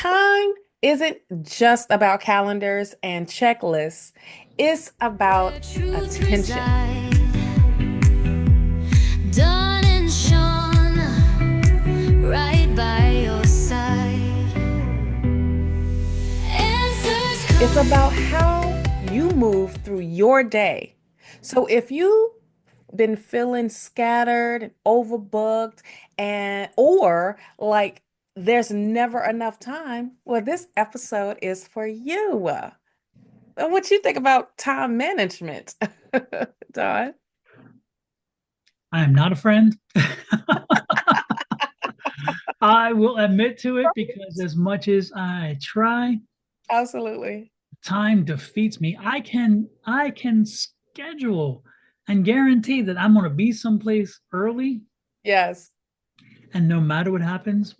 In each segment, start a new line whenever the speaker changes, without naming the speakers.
time isn't just about calendars and checklists, it's about
The truth
attention.
reside, done and shown, right by your side. Answers
It's
come.
about how you move through your day. So if you've been feeling scattered and overbooked and or like there's never enough time, well, this episode is for you. What you think about time management, Don?
I am not a friend. I will admit to it because as much as I try,
Absolutely.
time defeats me. I can schedule and guarantee that I'm going to be someplace early,
Yes.
and no matter what happens,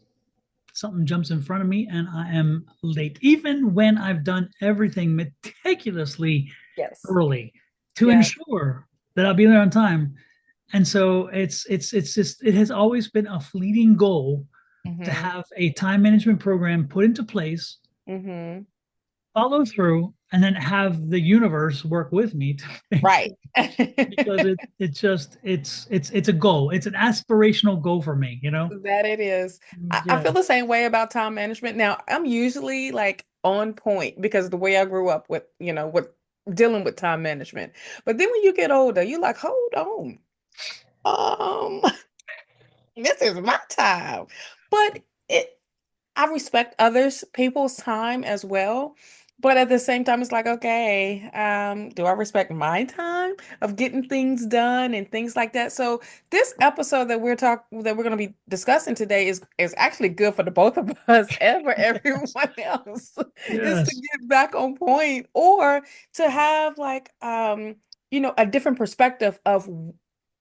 something jumps in front of me and I am late, even when I've done everything meticulously
Yes.
early to
Yes.
ensure that I'll be there on time. And so it's just it has always been a fleeting goal to
Mm-hmm.
have a time management program put into place,
Mm-hmm.
follow through, and then have the universe work with me to make sure,
Right.
because it's a goal. It's an aspirational goal for me, you know?
That it is. I
Yeah.
feel the same way about time management. Now, I'm usually like on point because the way I grew up with, with dealing with time management. But then when you get older, you're like, hold on. Um, this is my time. But it I respect people's time as well. But at the same time, it's like, okay, do I respect my time of getting things done and things like that? So this episode that we're going to be discussing today is actually good for the both of us and for everyone else, is to
Yes.
get back on point or to have like a different perspective of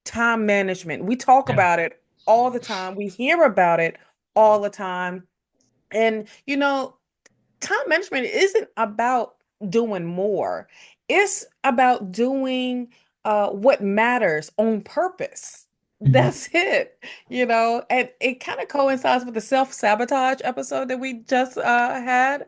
time management. We talk
Yeah.
about it all the time. We hear about it all the time. And time management isn't about doing more. It's about doing what matters on purpose.
Mhm.
That's it, and it kind of coincides with the self-sabotage episode that we just had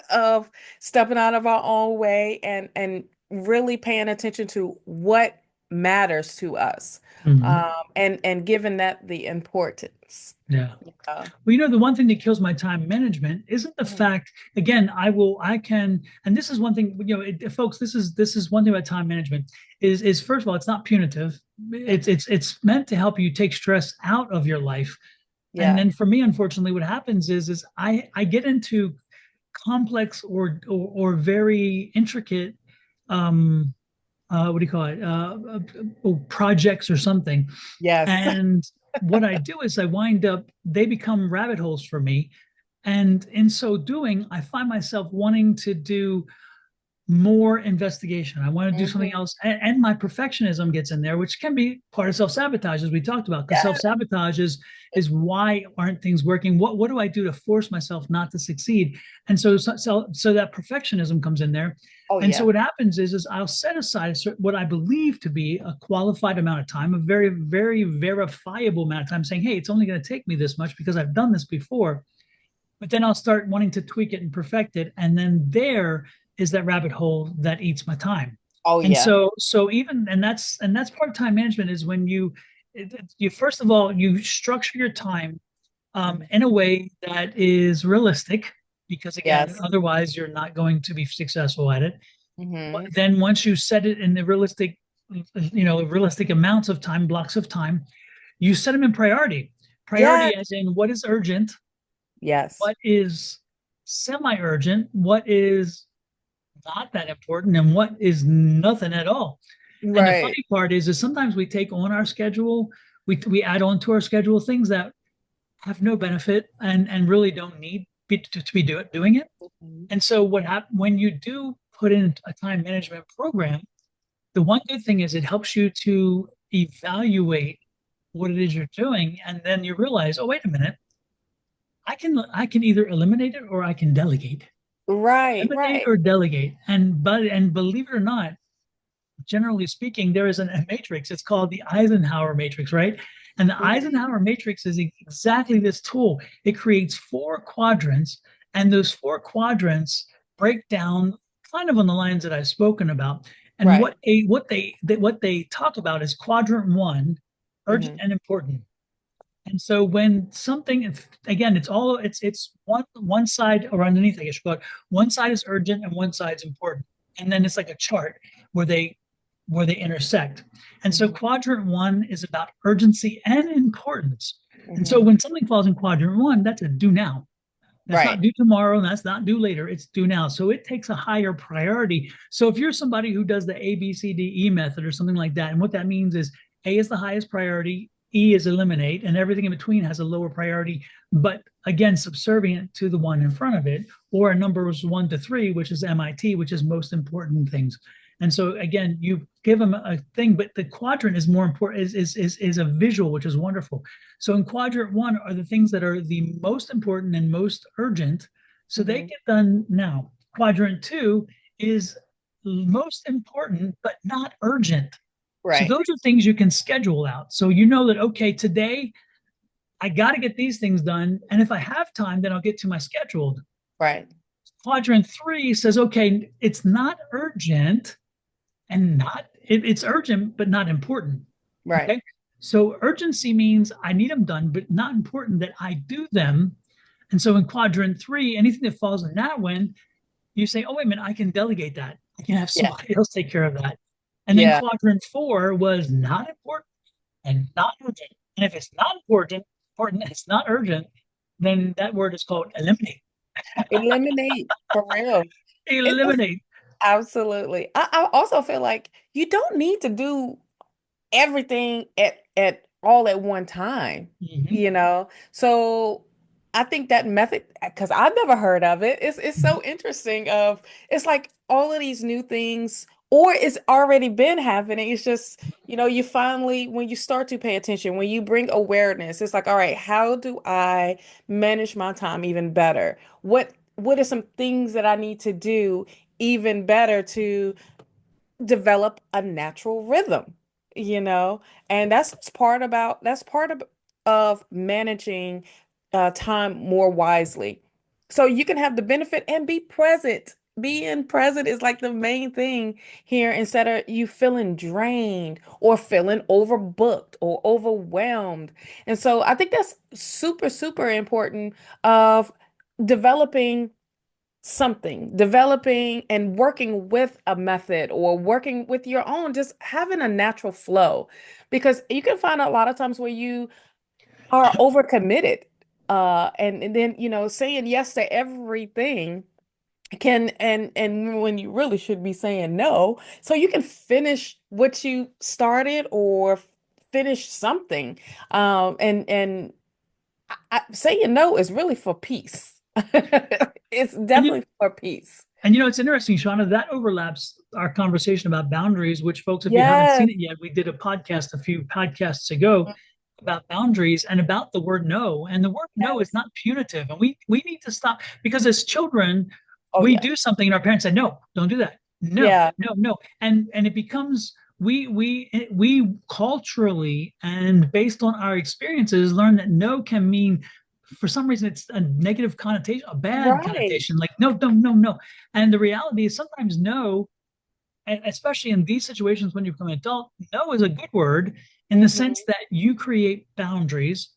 of stepping out of our own way and really paying attention to what matters to us,
Mhm.
and giving that the importance.
Yeah.
Yeah.
Well, the one thing that kills my time management isn't the
Mhm.
fact, again, I can, and this is one thing, folks, this is one thing about time management is first of all, it's not punitive. It's meant to help you take stress out of your life. And
Yeah.
then for me, unfortunately, what happens is I get into complex or very intricate, um what do you call it, projects or something.
Yes.
And what I do is they become rabbit holes for me. And in so doing, I find myself wanting to do more investigation. I want to do something
Mhm.
else. And my perfectionism gets in there, which can be part of self-sabotage, as we talked about, because
Yeah.
self-sabotage is why aren't things working? What do I do to force myself not to succeed? And so that perfectionism comes in there.
Oh,
And so
yeah.
what happens is I'll set aside what I believe to be a qualified amount of time, a very, very verifiable amount of time, saying, hey, it's only going to take me this much because I've done this before. But then I'll start wanting to tweak it and perfect it. And then there is that rabbit hole that eats my time.
Oh,
And
yeah.
so that's part of time management is when you first of all, you structure your time in a way that is realistic, because again,
Yes.
otherwise you're not going to be successful at it. But
Hmm.
then once you set it in the realistic amounts of time, blocks of time, you set them in priority.
Yes.
Priority as in what is urgent,
Yes.
what is semi-urgent, what is not that important, and what is nothing at all. And the
Right.
funny part is sometimes we take on our schedule, we add on to our schedule things that have no benefit and really don't need to be doing it.
Mhm.
And so when you do put in a time management program, the one good thing is it helps you to evaluate what it is you're doing, and then you realize, oh, wait a minute, I can either eliminate it or I can delegate.
Right.
Eliminate
Right.
or delegate. And believe it or not, generally speaking, there is a matrix. It's called the Eisenhower Matrix, right? And the
Mhm.
Eisenhower Matrix is exactly this tool. It creates four quadrants, and those four quadrants break down kind of on the lines that I've spoken about. And
Right.
what they talk about is quadrant one, urgent
Hmm.
and important. And so when something, again, it's one side or underneath, I guess you call it, one side is urgent and one side's important. And then it's like a chart where they intersect. And so
Hmm.
quadrant one is about urgency and importance. And so
Hmm.
when something falls in quadrant one, that's a do now. That's not
Right.
due tomorrow, and that's not due later. It's due now. So it takes a higher priority. So if you're somebody who does the ABCDE method or something like that, and what that means is A is the highest priority, E is eliminate, and everything in between has a lower priority, but again, subservient to the one in front of it, or numbers 1 to 3, which is MIT, which is most important things. And so again, you give them a thing, but the quadrant is more important, is a visual, which is wonderful. So in quadrant one are the things that are the most important and most urgent. So they
Hmm.
get done now. Quadrant two is most important, but not urgent. So
Right.
those are things you can schedule out. So you know that, okay, today I got to get these things done. And if I have time, then I'll get to my scheduled.
Right.
Quadrant three says, okay, it's not urgent and it's urgent, but not important.
Right.
Okay. So urgency means I need them done, but not important that I do them. And so in quadrant three, anything that falls in that one, you say, oh, wait a minute, I can delegate that. I can have
Yeah.
somebody else take care of that. And then
Yeah.
quadrant four was not important and not urgent. And if it's not important, it's not urgent, then that word is called eliminate.
Eliminate for real. It's
Eliminate.
absolutely. I also feel like you don't need to do everything at all at one time,
Mm-hmm.
So I think that method, because I've never heard of it, it's
Mm-hmm.
so interesting. It's like all of these new things, or it's already been happening. It's just, you finally, when you start to pay attention, when you bring awareness, it's like, all right, how do I manage my time even better? What are some things that I need to do even better to develop a natural rhythm, you know? And that's part of managing time more wisely. So you can have the benefit and be present. Being present is like the main thing here instead of you feeling drained or feeling overbooked or overwhelmed. And so I think that's super, super important of developing developing and working with a method or working with your own, just having a natural flow. Because you can find a lot of times where you are overcommitted, and then, saying yes to everything can and when you really should be saying no, so you can finish what you started or finish something. And saying no is really for peace. It's
And you,
definitely for peace.
And it's interesting, Shauna, that overlaps our conversation about boundaries, which folks, if you haven't seen
Yes.
it yet, we did a podcast a few podcasts ago about boundaries and about the word no. And the word no is
Yes.
not punitive. And we need to stop because as children,
Oh,
we
yeah.
do something and our parents say, no, don't do that. No,
Yeah.
no, no. And it becomes we culturally and based on our experiences learn that no can mean for some reason it's a negative connotation, a bad
Right.
connotation, like no, no, no, no. And the reality is sometimes no, and especially in these situations when you become an adult, no is a good word in the sense
Hmm.
that you create boundaries,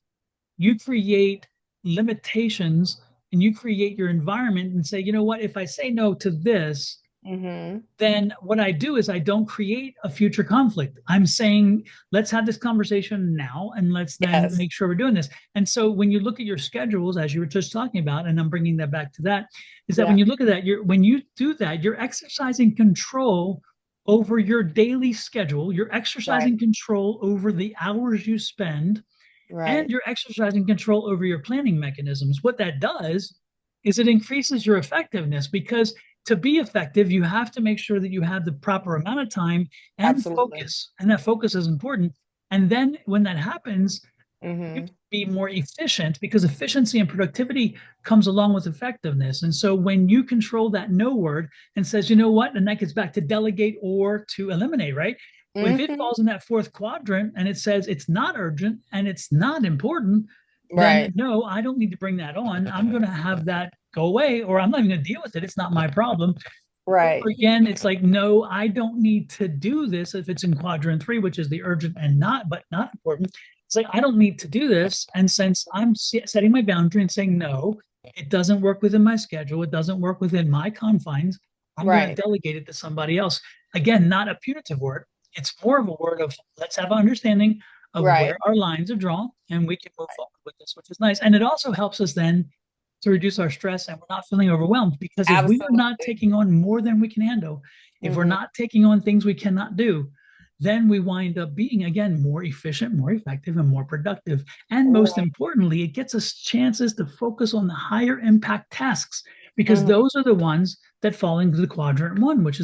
you create limitations, and you create your environment and say, you know what, if I say no to this,
Hmm.
then what I do is I don't create a future conflict. I'm saying, let's have this conversation now and let's then
Yes.
make sure we're doing this. And so when you look at your schedules, as you were just talking about, and I'm bringing that back to that, is that when
Yeah.
you look at that, when you do that, you're exercising control over your daily schedule, you're
Right.
exercising control over the hours you spend, and
Right.
you're exercising control over your planning mechanisms. What that does is it increases your effectiveness because to be effective, you have to make sure that you have the proper amount of time and
Absolutely.
focus. And that focus is important. And then when that happens, you
Hmm.
can be more efficient because efficiency and productivity comes along with effectiveness. And so when you control that no word and says, you know what, and that gets back to delegate or to eliminate, right? If it
Hmm.
falls in that fourth quadrant and it says it's not urgent and it's not important, then
Right.
no, I don't need to bring that on. I'm going to have that go away, or I'm not even going to deal with it. It's not my problem. Or
Right.
again, it's like, no, I don't need to do this if it's in quadrant three, which is the urgent and not, but not important. It's like, I don't need to do this. And since I'm setting my boundary and saying, no, it doesn't work within my schedule, it doesn't work within my confines, I'm going to
Right.
delegate it to somebody else. Again, not a punitive word. It's more of a word of let's have an understanding of
Right.
where our lines are drawn and we can move forward with this, which is nice. And it also helps us then to reduce our stress and we're not feeling overwhelmed because if we are not
Absolutely.
taking on more than we can handle, if we're
Hmm.
not taking on things we cannot do, then we wind up being again more efficient, more effective, and more productive. And most
Right.
importantly, it gets us chances to focus on the higher impact tasks because
Hmm.
those are the ones that fall into the quadrant one, which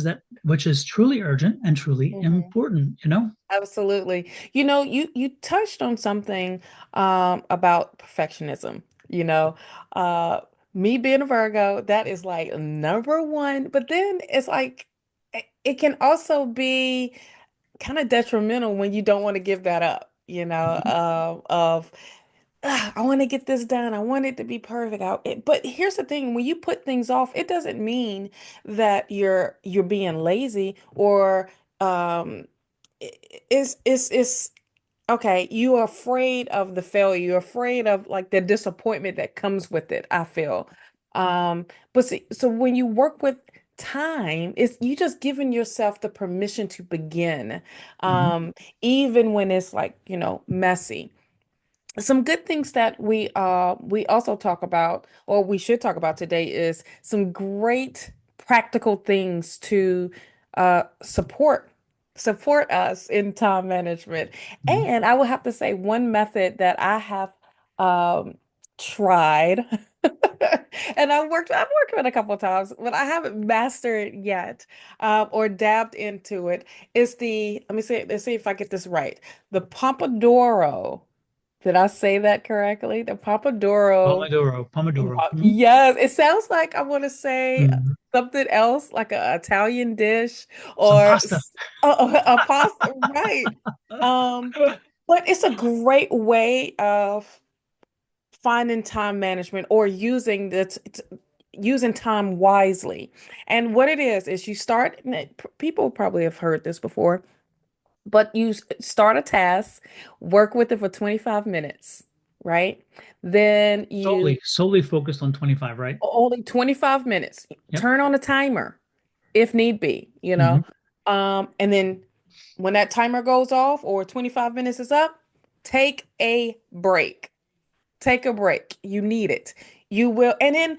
is truly urgent and truly
Hmm.
important, you know?
Absolutely. You touched on something about perfectionism. You know, uh me being a Virgo, that is like number one, but then it's like it can also be kind of detrimental when you don't want to give that up, of I want to get this done. I want it to be perfect. But here's the thing, when you put things off, it doesn't mean that you're being lazy or i- it's okay, you're afraid of the failure. You're afraid of like the disappointment that comes with it, I feel. But see, so when you work with time, it's you just giving yourself the permission to begin.
Mhm.
Even when it's like, messy. Some good things that we also talk about, or we should talk about today, is some great practical things to support us in time management.
Mhm.
And I will have to say one method that I have um tried and I've worked with it a couple of times, but I haven't mastered it yet, or dabbed into it. Is the let's see if I get this right. The Pomodoro. Did I say that correctly? The Pomodoro.
Pomodoro. Mhm.
Yes, it sounds like I want to say
Mhm.
something else, like an Italian dish
Some
or
pasta.
a pasta, right? Um, but it's a great way of finding time management or using time wisely. And what it is you start, people probably have heard this before, but start a task, work with it for 25 minutes, right? Then you
Solely focused on 25, right?
only 25 minutes,
Yep.
turn on a timer if need be,
Mhm.
And then when that timer goes off or 25 minutes is up, take a break. Take a break. You need it. You will. And then,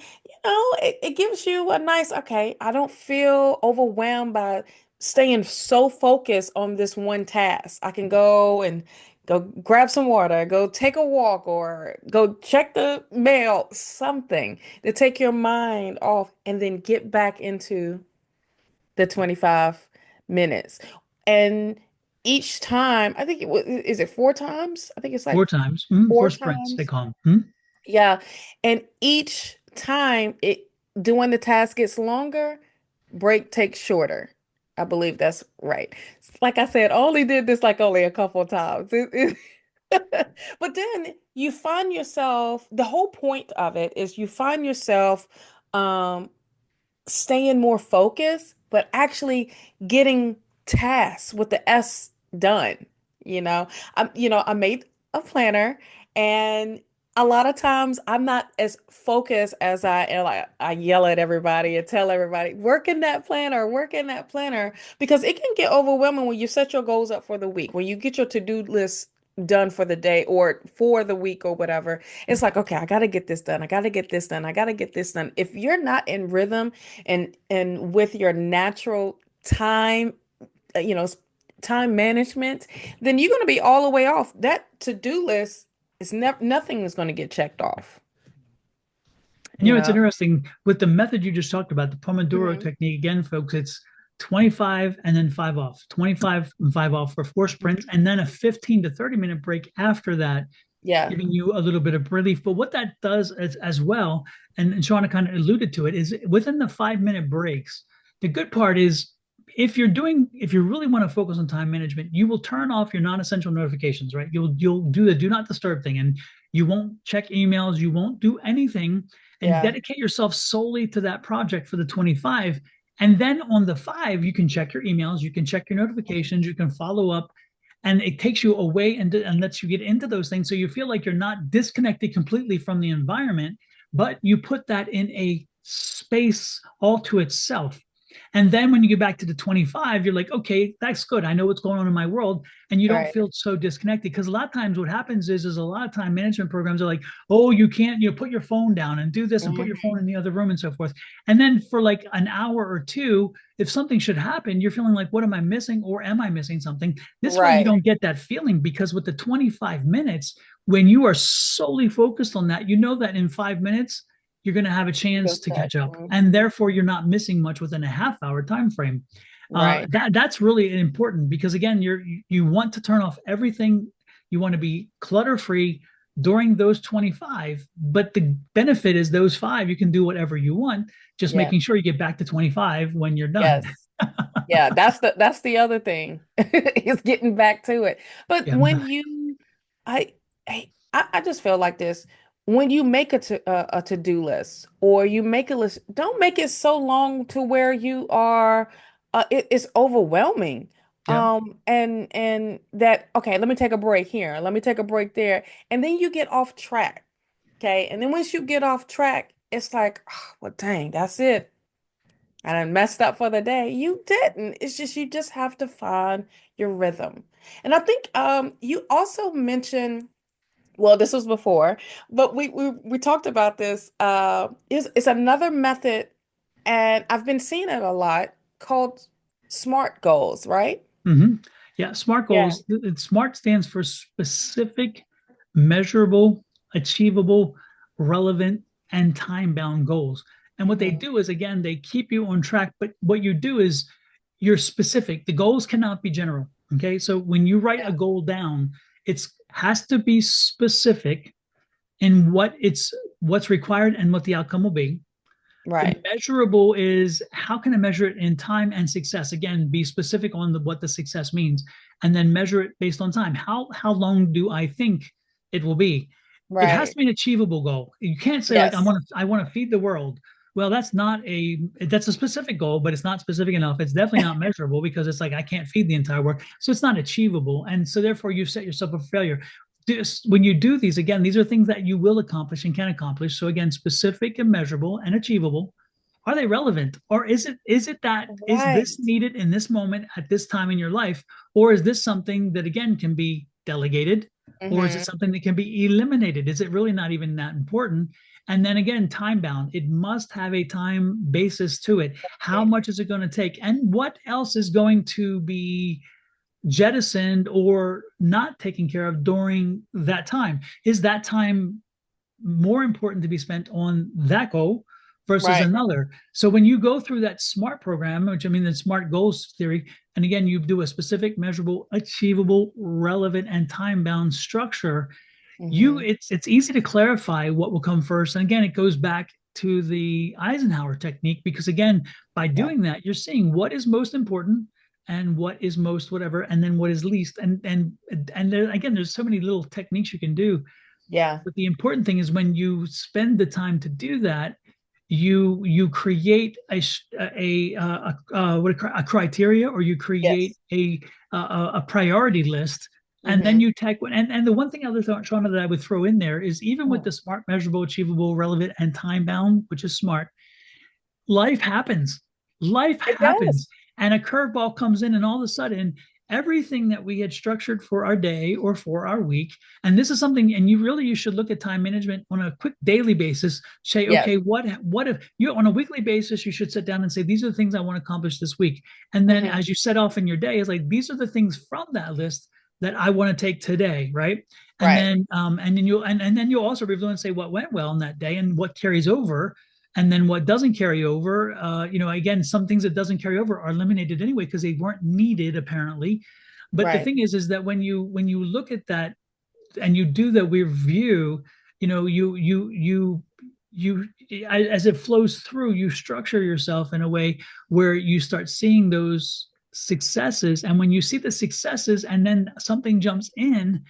it gives you a nice, okay, I don't feel overwhelmed by staying so focused on this one task. I can go and go grab some water, go take a walk, or go check the mail, something to take your mind off and then get back into the 25 minutes. And each time, I think is it four times? I think it's like
Four times. Mhm.
four
Four sprints, they
times.
call them. Mhm.
Yeah. And each time it doing the task gets longer, break takes shorter. I believe that's right. Like I said, I only did this like only a couple of times. But then you find yourself, the whole point of it is you find yourself um staying more focused, but actually getting tasks with the S done. I made a planner, and a lot of times I'm not as focused as I am. Like I yell at everybody and tell everybody, work in that planner, because it can get overwhelming when you set your goals up for the week, when you get your to-do list done for the day or for the week or whatever. It's like, okay, I got to get this done. I got to get this done. I got to get this done. If you're not in rhythm and with your natural time, uh, you know, s- time management, then you're going to be all the way off. That to-do list is never nothing is going to get checked off,
You
you
know, it's
know.
interesting with the method you just talked about, the Pomodoro
Hmm.
technique. Again, folks, it's 25 and then five off, 25 and five off for four sprints, and then a 15 to 30-minute break after that,
Yeah.
giving you a little bit of relief. But what that does as well, and Shauna kind of alluded to it, is within the 5-minute breaks, the good part is if you really want to focus on time management, you will turn off your non-essential notifications, right? You'll do the do not disturb thing, and you won't check emails, you won't do anything, and
Yeah.
dedicate yourself solely to that project for the 25. And then on the 5, you can check your emails, you can check your notifications, you can follow up, and it takes you away and lets you get into those things. So you feel like you're not disconnected completely from the environment, but you put that in a space all to itself. And then when you get back to the 25, you're like, okay, that's good. I know what's going on in my world. And you don't
Right.
feel so disconnected. Because a lot of times what happens is a lot of time management programs are like, oh, you can't, put your phone down and do this and put your phone
Mhm.
in the other room and so forth. And then for like an hour or two, if something should happen, you're feeling like, what am I missing? Or am I missing something? This way you
Right.
don't get that feeling, because with the 25 minutes, when you are solely focused on that, you know that in 5 minutes, you're going to have a chance
Good
to
touch.
catch up, and
Mhm.
therefore you're not missing much within a half hour time frame.
Right.
That's really important, because again, you want to turn off everything. You want to be clutter free during those 25, but the benefit is those 5 you can do whatever you want, just
Yeah.
making sure you get back to 25 when you're done.
Yes. Yeah, that's the other thing is getting back to it. But
Yeah.
when you, I just feel like this. When you make a to-do list or you make a list, don't make it so long to where you are, it's overwhelming.
Yeah.
And that, okay, let me take a break here. Let me take a break there. And then you get off track. Okay. And then once you get off track, it's like, oh, well, dang, that's it. I done messed up for the day. You didn't. It's just you just have to find your rhythm. And I think you also mentioned, well, this was before, but we talked about this. Is another method, and I've been seeing it a lot, called SMART goals, right?
Mm-hmm. Yeah, SMART
Yeah.
goals. SMART stands for specific, measurable, achievable, relevant, and time-bound goals. And what they
Hmm.
do is, again, they keep you on track. But what you do is you're specific. The goals cannot be general. Okay, so when you write a
Yeah.
goal down, it's has to be specific in what's required and what the outcome will be. The
Right.
measurable is, how can I measure it in time and success? Again, be specific on what the success means, and then measure it based on time. How long do I think it will be? It has to
Right.
be an achievable goal. You can't say like
Yes.
I want to feed the world. Well, that's a specific goal, but it's not specific enough. It's definitely not measurable, because it's like I can't feed the entire world, so it's not achievable, and so therefore you set yourself up for failure. When you do these, again, these are things that you will accomplish and can accomplish. So again, specific and measurable and achievable. Are they relevant, or is this
Right.
needed in this moment at this time in your life, or is this something that again can be delegated, or is it
Hmm.
something that can be eliminated? Is it really not even that important? And then again, time bound. It must have a time basis to it. How much is it going to take, and what else is going to be jettisoned or not taken care of during that time? Is that time more important to be spent on that goal versus
Right.
another? So when you go through that SMART program, which I mean the SMART goals theory, and again, you do a specific, measurable, achievable, relevant, and time-bound structure,
Hmm.
it's easy to clarify what will come first. And again, it goes back to the Eisenhower technique, because again, by
Yeah.
doing that, you're seeing what is most important and what is most whatever, and then what is least. And there, again, there's so many little techniques you can do,
Yeah.
but the important thing is when you spend the time to do that, you create a criteria, or you create
Yes.
a priority list, and then
Hmm.
you take one. And the one thing, other Shauna, that I would throw in there is, even with the
Hmm.
SMART, measurable, achievable, relevant, and time bound, which is SMART, life happens. Life
It
happens.
does.
And a curveball comes in, and all of a sudden, everything that we had structured for our day or for our week, and this is something, and you should look at time management on a quick daily basis. Say,
Yes.
okay, what if you, on a weekly basis, you should sit down and say, these are the things I want to accomplish this week. And then
Hmm.
as you set off in your day, it's like, these are the things from that list that I want to take today, right?
Right.
And then you'll also review and say what went well in that day and what carries over, and then what doesn't carry over. Again, some things that doesn't carry over are eliminated anyway because they weren't needed apparently. But the
Right.
thing is that when you look at that and you do the review, you you, as it flows through, you structure yourself in a way where you start seeing those successes. And when you see the successes and then something jumps in,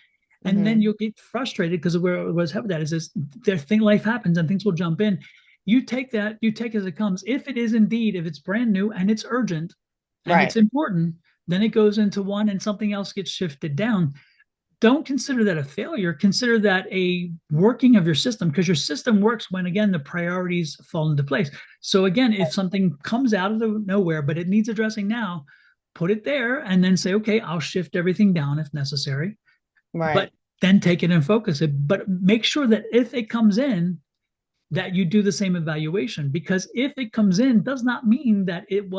and then
Hmm.
you'll get frustrated because of where what's happened. That is this, there thing, life happens and things will jump in. You take that, you take as it comes. If it is indeed, if it's brand new and it's urgent and it's
Right.
important, then it goes into one and something else gets shifted down. Don't consider that a failure. Consider that a working of your system, because your system works when, again, the priorities fall into place. So again, if something comes out of the nowhere, but it needs addressing now, put it there and then say, okay, I'll shift everything down if necessary, but
Right.
then take it and focus it. But make sure that if it comes in, that you do the same evaluation, because if it comes in does not mean that it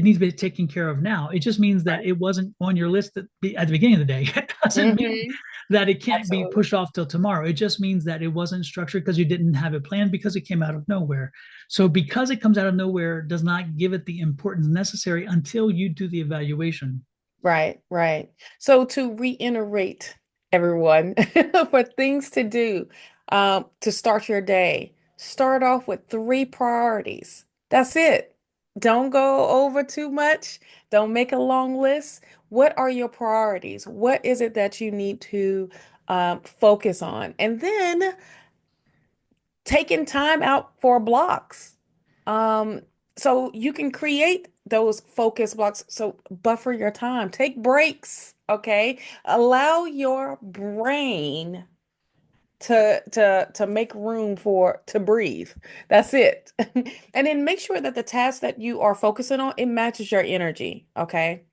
needs to be taken care of now. It just means that
Right.
it wasn't on your list at the beginning of the day. It doesn't mean
Hmm.
that it can't be
Absolutely.
pushed off till tomorrow. It just means that it wasn't structured because you didn't have it planned, because it came out of nowhere. So because it comes out of nowhere does not give it the importance necessary until you do the evaluation.
Right, right. So to reiterate, everyone, for things to do, to start your day, start off with three priorities. That's it. Don't go over too much. Don't make a long list. What are your priorities? What is it that you need to focus on? And then taking time out for blocks. Um, so you can create those focus blocks. So buffer your time, take breaks, okay? Allow your brain to make room for to breathe. That's it. And then make sure that the task that you are focusing on, it matches your energy, okay?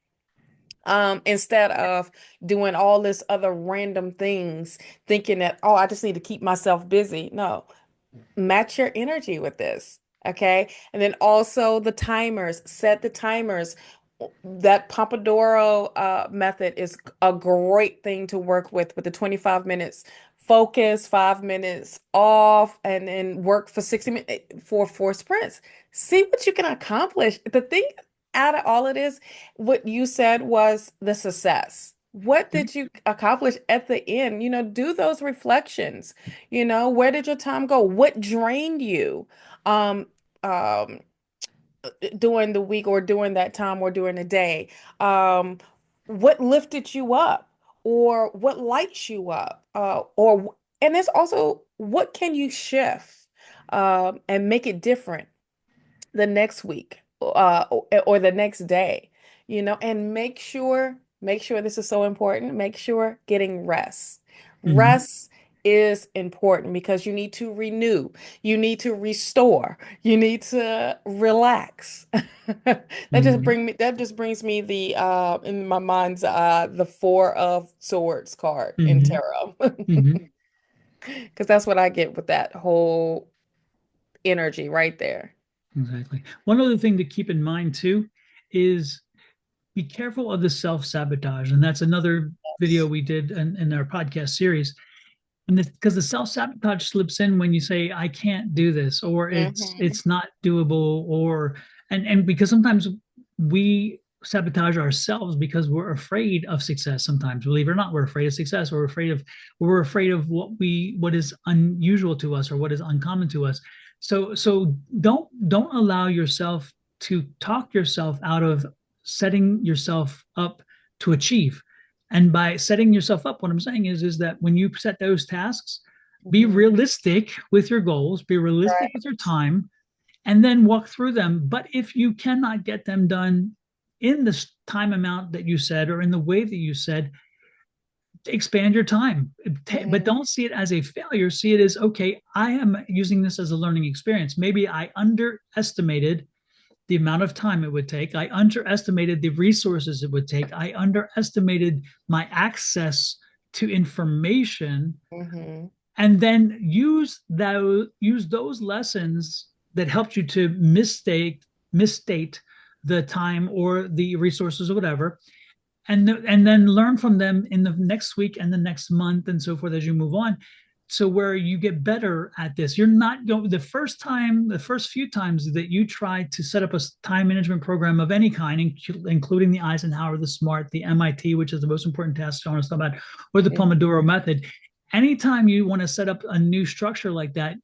Instead of doing all this other random things, thinking that, oh, I just need to keep myself busy. No, match your energy with this. Okay. And then also the timers, set the timers. That Pomodoro method is a great thing to work with the 25 minutes focus, 5 minutes off, and then work for 60 minutes for four sprints. See what you can accomplish. The thing out of all of this, what you said was the success. What did you accomplish at the end? Do those reflections. Where did your time go? What drained you um um during the week or during that time or during the day? Um what lifted you up or what lights you up? And it's also what can you shift and make it different the next week or the next day, and make sure this is so important. Make sure getting rest.
Mhm.
Rest is important because you need to renew, you need to restore, you need to relax.
Mhm.
That just brings me the in my mind's the Four of Swords card in
Mhm.
tarot.
Mhm.
Because that's what I get with that whole energy right there.
Exactly. One other thing to keep in mind too is be careful of the self-sabotage. And that's another video we did in our podcast series. And because the self-sabotage slips in when you say, I can't do this, or
Hmm.
it's not doable, or and because sometimes we sabotage ourselves because we're afraid of success. Sometimes, believe it or not, we're afraid of success, or we're afraid of what is unusual to us or what is uncommon to us. So don't allow yourself to talk yourself out of setting yourself up to achieve. And by setting yourself up, what I'm saying is that when you set those tasks, be
Hmm.
realistic with your goals, be realistic with
Right.
your time, and then walk through them. But if you cannot get them done in the time amount that you said or in the way that you said, expand your time. But
Hmm.
don't see it as a failure. See it as, okay, I am using this as a learning experience. Maybe I underestimated the amount of time it would take. I underestimated the resources it would take. I underestimated my access to information,
Hmm.
and then use those lessons that helped you to misstate the time or the resources or whatever, and then learn from them in the next week and the next month and so forth as you move on. So where you get better at this, you're not going the first few times that you try to set up a time management program of any kind, including the Eisenhower, the SMART, the MIT, which is the most important task I want to talk about, or the
Hmm.
Pomodoro method. Anytime you want to set up a new structure like that,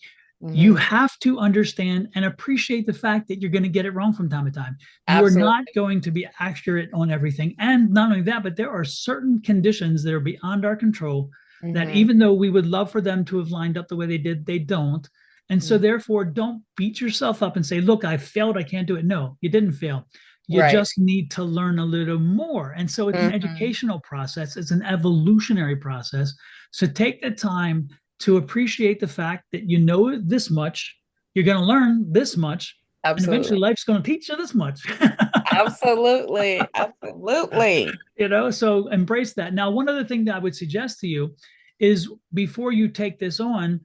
You
Hmm.
have to understand and appreciate the fact that you're going to get it wrong from time to time. You are not
Absolutely.
going to be accurate on everything. And not only that, but there are certain conditions that are beyond our control that
Hmm.
even though we would love for them to have lined up the way they did, they don't. And so, therefore, don't beat yourself up and say, look, I failed. I can't do it. No, you didn't fail. You
Right.
just need to learn a little more. And so, it's an
Hmm.
educational process, it's an evolutionary process. So, take the time to appreciate the fact that you know this much, you're going to learn this much, and eventually
Absolutely.
life's going to teach you this much.
Absolutely. Absolutely.
So embrace that. Now, one other thing that I would suggest to you is before you take this on,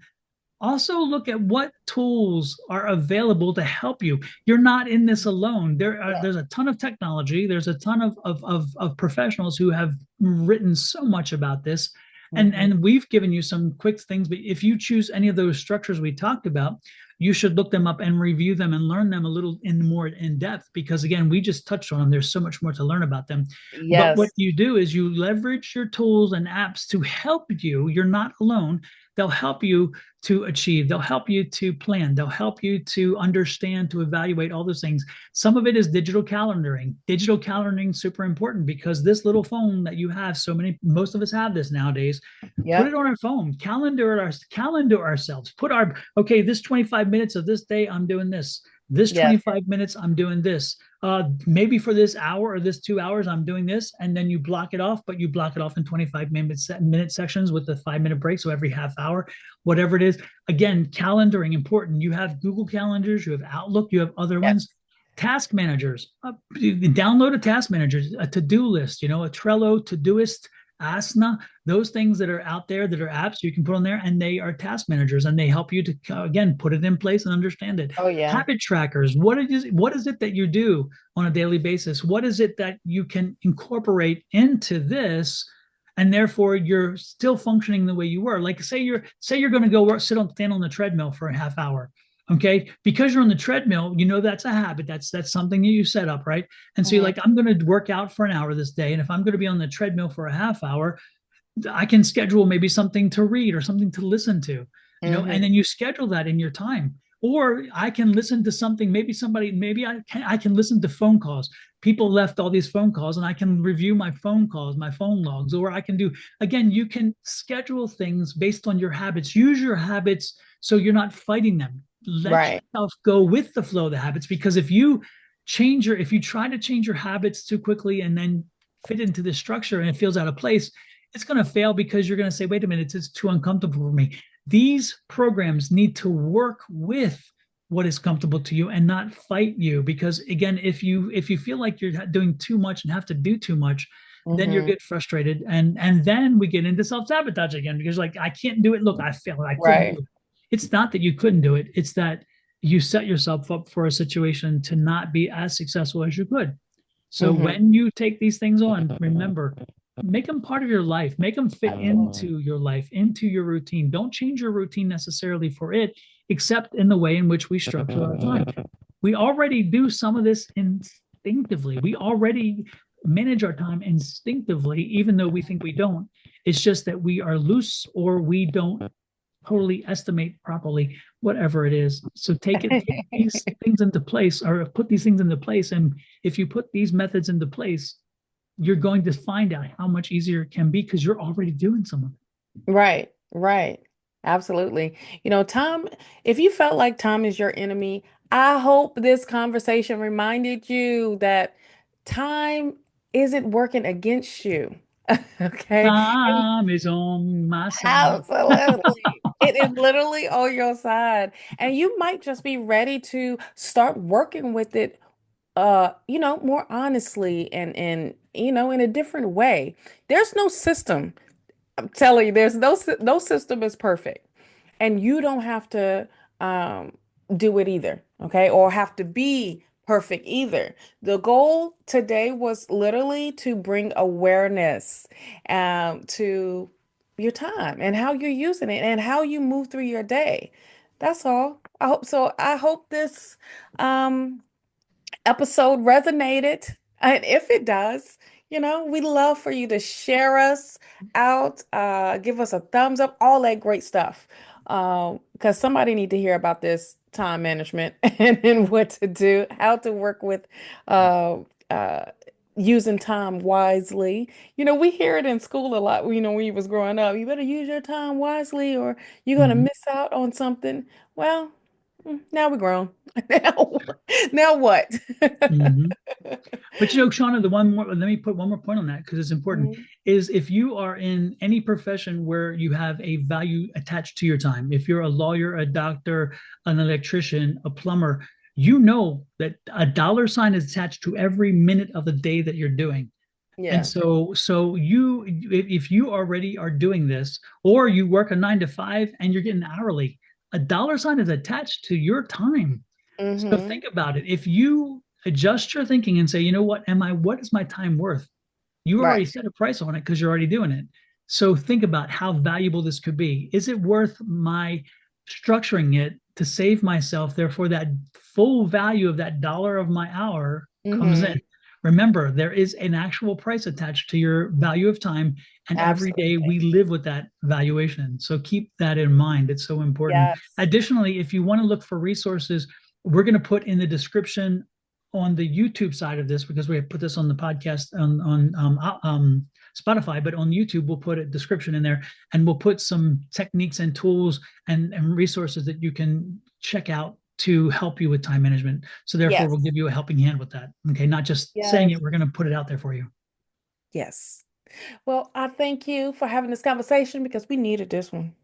also look at what tools are available to help you. You're not in this alone. There's a ton of technology. There's a ton of professionals who have written so much about this.
Hmm.
And we've given you some quick things, but if you choose any of those structures we talked about, you should look them up and review them and learn them a little in more in depth, because again, we just touched on them. There's so much more to learn about them. But what
Yes.
you do is you leverage your tools and apps to help you. You're not alone. They'll help you to achieve. They'll help you to plan. They'll help you to understand, to evaluate all those things. Some of it is digital calendaring. Digital calendaring is super important because this little phone that you have, so many, most of us have this nowadays. Put it
Yep.
on our phone. Calendar ourselves. Put our okay. This 25 minutes of this day, I'm doing this. This
Yes.
25 minutes, I'm doing this. Maybe for this hour or this 2 hours, I'm doing this, and then you block it off. But you block it off in 25 minute sections with the 5 minute break. So every half hour, whatever it is. Again, calendaring important. You have Google calendars, you have Outlook, you have other
Yes.
ones. Task managers. You can download a task manager, a to-do list, a Trello, Todoist, Asana, those things that are out there that are apps you can put on there, and they are task managers, and they help you to again put it in place and understand it.
Oh, yeah.
Habit trackers. What is it that you do on a daily basis? What is it that you can incorporate into this, and therefore you're still functioning the way you were? Like say you're going to go stand on the treadmill for a half hour. Okay, because you're on the treadmill, that's a habit. That's something that you set up, right? And so you're
Hmm.
like, I'm going to work out for an hour this day, and if I'm going to be on the treadmill for a half hour, I can schedule maybe something to read or something to listen to, and
Hmm.
then you schedule that in your time. Or I can listen to something, maybe I can listen to phone calls. People left all these phone calls, and I can review my phone calls, my phone logs, or I can do, again, you can schedule things based on your habits. Use your habits so you're not fighting them. Let
Right.
yourself go with the flow of the habits, because if you try to change your habits too quickly and then fit into this structure and it feels out of place, it's going to fail, because you're going to say, wait a minute, it's too uncomfortable for me. These programs need to work with what is comfortable to you and not fight you, because again, if you feel like you're doing too much and have to do too much, then you
Hmm.
get frustrated, and then we get into self-sabotage again, because like, I can't do it, look, I failed, I couldn't do
Right.
it. It's not that you couldn't do it, it's that you set yourself up for a situation to not be as successful as you could. So
Hmm.
when you take these things on, remember, make them part of your life, make them fit into your life, into your routine. Don't change your routine necessarily for it, except in the way in which we structure our time. We already do some of this instinctively. We already manage our time instinctively, even though we think we don't. It's just that we are loose, or we don't totally estimate properly, whatever it is. So take these things into place, or put these things into place. And if you put these methods into place, you're going to find out how much easier it can be, because you're already doing some of it.
Right, right. Absolutely. Tom, if you felt like time is your enemy, I hope this conversation reminded you that time isn't working against you. Okay? And
Time is on my side.
absolutely. It is literally on your side. And you might just be ready to start working with it more honestly and in a different way. There's no system. I'm telling you, there's no system is perfect, and you don't have to um, do it either, okay? Or have to be perfect either. The goal today was literally to bring awareness to your time and how you're using it and how you move through your day. That's all. I hope so. I hope this um, episode resonated. And if it does, we'd love for you to share us out, give us a thumbs up, all that great stuff. because somebody need to hear about this time management and what to do, how to work with uh, uh, using time wisely. We hear it in school a lot. When you was growing up, you better use your time wisely, or you're gonna
Mhm.
miss out on something. Well, now we're grown. Now, now what?
Mhm. But Shauna, the one more, let me put one more point on that because it's important,
Mhm.
is if you are in any profession where you have a value attached to your time, if you're a lawyer, a doctor, an electrician, a plumber, you know that a dollar sign is attached to every minute of the day that you're doing. And
Yeah.
so if you already are doing this, or you work a 9 to 5 and you're getting hourly, a dollar sign is attached to your time. So
Hmm.
think about it. If you adjust your thinking and say, what is my time worth? You
Right.
already set a price on it because you're already doing it. So think about how valuable this could be. Is it worth my structuring it to save myself? Therefore, that full value of that dollar of my hour comes in.
Hmm.
Remember, there is an actual price attached to your value of time, and every day
Absolutely.
we live with that valuation. So keep that in mind. It's so important.
Yes.
Additionally, if you want to look for resources, we're going to put in the description on the YouTube side of this, because we have put this on the podcast on Spotify, but on YouTube we'll put a description in there, and we'll put some techniques and tools and resources that you can check out to help you with time management. So therefore,
Yes.
we'll give you a helping hand with that. Okay, not just saying
Yes.
it, we're going to put it out there for you.
Yes. Well, I thank you for having this conversation because we needed this one.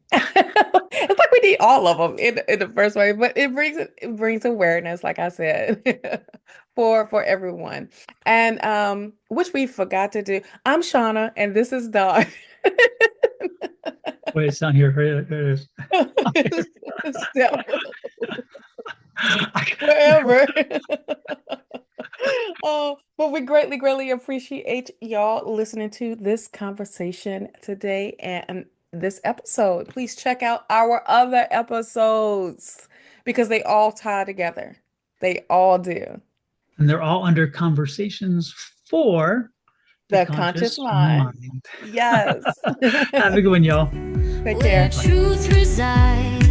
It's like we need all of them in the first way, but it brings awareness, like I said, for everyone. And which we forgot to do. I'm Shauna, and this is Dog.
Wait, it's down here. Here it is.
Still, wherever. Oh, but we greatly, greatly appreciate y'all listening to this conversation today and this episode. Please check out our other episodes because they all tie together. They all do.
And they're all under conversations for the
The conscious
conscious
mind.
mind.
Yes.
Have a good one, y'all.
Take
where
care.
Bye.
truth resides.